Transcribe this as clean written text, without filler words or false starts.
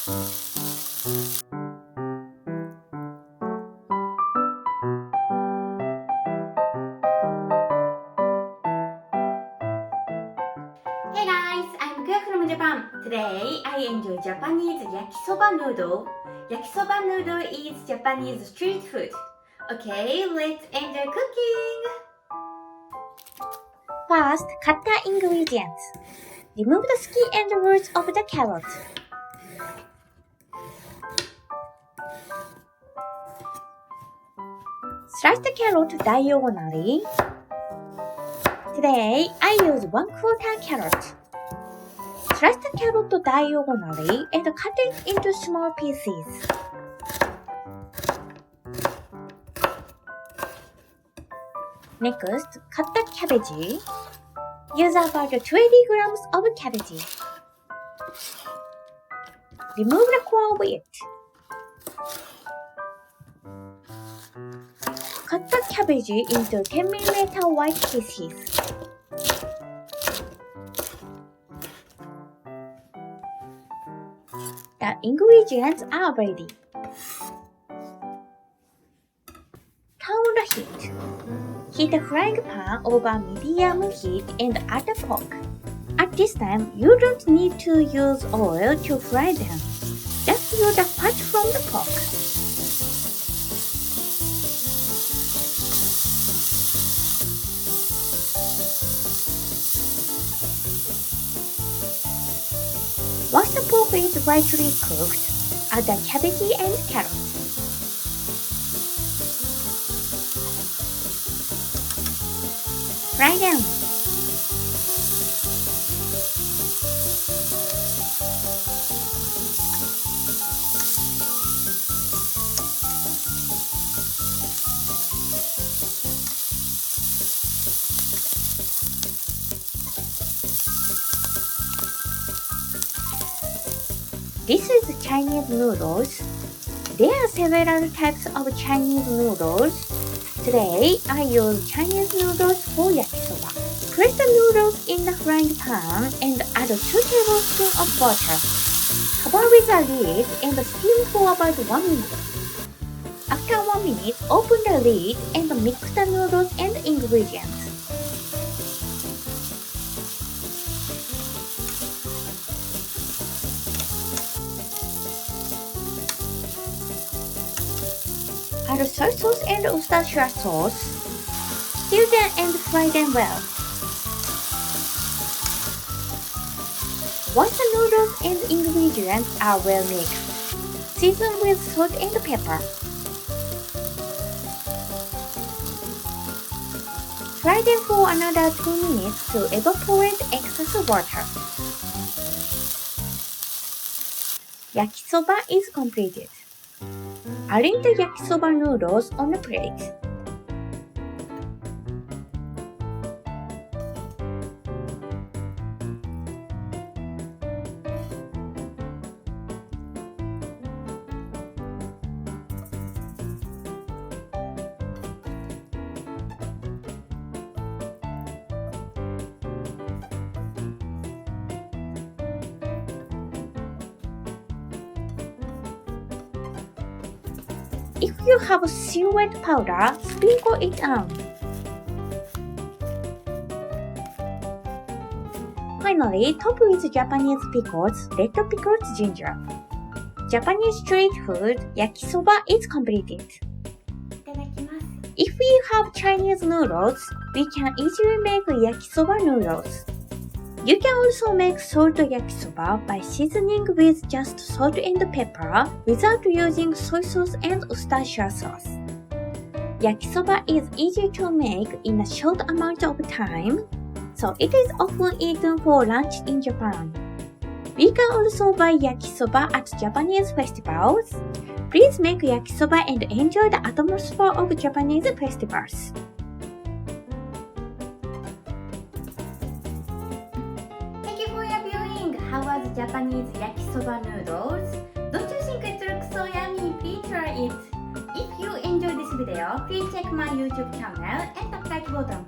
Hey guys, I'm Kuyo from Japan. Today I enjoy Japanese yakisoba noodle. Yakisoba noodle is Japanese street food. Okay, let's enjoy cooking. First, cut the ingredients. Remove the skin and roots of the carrot. Slice the carrot diagonally. Today, I use 1/4 carrot. Slice the carrot diagonally and cut it into small pieces. Next, cut the cabbage. Use about 20 grams of cabbage. Remove the core with. Cut the cabbage into 10 mm wide pieces. The ingredients are ready. Turn the heat. Heat a frying pan over medium heat and add the pork. At this time, you don't need to use oil to fry them. Just use the fat from the pork. Once the pork is lightly cooked, add the cabbage and carrots. Fry them. This is Chinese noodles. There are several types of Chinese noodles. Today, I use Chinese noodles for yakisoba. Place the noodles in the frying pan and add 2 tablespoons of butter. Cover with a lid and steam for about 1 minute. After 1 minute, open the lid and mix the noodles and ingredients. Add soy sauce and Worcestershire sauce. Stir them and fry them well. Once the noodles and ingredients are well mixed, season with salt and pepper. Fry them for another 2 minutes to evaporate excess water. Yakisoba is completed. Arrange the yakisoba noodles on a plate. If you have suet powder, sprinkle it on. Finally, top with Japanese pickles, red pickled ginger. Japanese street food, yakisoba is completed. いただきます。 If we have Chinese noodles, we can easily make yakisoba noodles. You can also make salt yakisoba by seasoning with just salt and pepper without using soy sauce and Worcestershire sauce. Yakisoba is easy to make in a short amount of time, so it is often eaten for lunch in Japan. We can also buy yakisoba at Japanese festivals. Please make yakisoba and enjoy the atmosphere of Japanese festivals. Thank you for your viewing. How was Japanese yakisoba noodles? Don't you think it looks so yummy? Please try it. If you enjoyed this video, please check my YouTube channel and the like button.